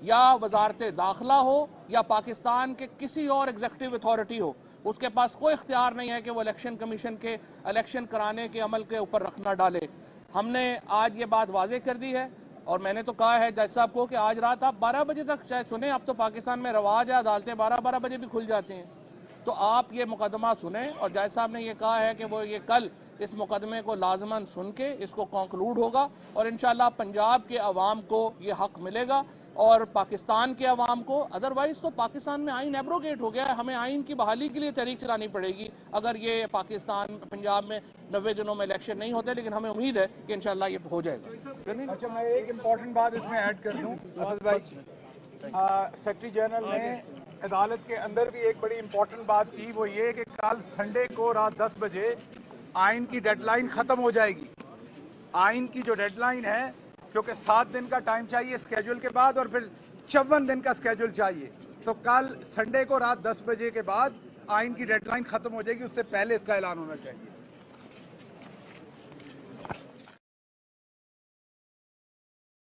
या वजारत दाखिला हो या पाकिस्तान के किसी और एग्जीक्यूटिव अथॉरिटी हो, उसके पास कोई इख्तियार नहीं है कि वो इलेक्शन कमीशन के इलेक्शन कराने के अमल के ऊपर रखना डाले। हमने आज ये बात वाजे कर दी है और मैंने तो कहा है जज साहब को कि आज रात आप 12 बजे तक चाहे सुने। अब तो पाकिस्तान में रवाज है, अदालतें 12-12 बजे भी खुल जाती हैं, तो आप ये मुकदमा सुने। और जज साहब ने ये कहा है कि वो ये कल इस मुकदमे को लाजमन सुन के इसको कंक्लूड होगा और इंशाल्लाह पंजाब के अवाम को ये हक मिलेगा और पाकिस्तान के अवाम को। अदरवाइज तो पाकिस्तान में आइन एब्रोगेट हो गया है, हमें आइन की बहाली के लिए तहरीक चलानी पड़ेगी अगर ये पाकिस्तान पंजाब में 90 दिनों में इलेक्शन नहीं होते, लेकिन हमें उम्मीद है कि इंशाल्लाह ये हो जाएगा। अच्छा, मैं एक इम्पॉर्टेंट बात इसमें ऐड कर दूं। सेक्रेटरी जनरल ने अदालत के अंदर भी एक बड़ी इंपॉर्टेंट बात की, वो ये कि कल संडे को रात 10 बजे आइन की डेडलाइन खत्म हो जाएगी। आइन की जो डेडलाइन है, क्योंकि 7 दिन का टाइम चाहिए स्केड्यूल के बाद और फिर 54 दिन का स्केड्यूल चाहिए, तो कल संडे को रात 10 बजे के बाद आइन की डेडलाइन खत्म हो जाएगी, उससे पहले इसका ऐलान होना चाहिए।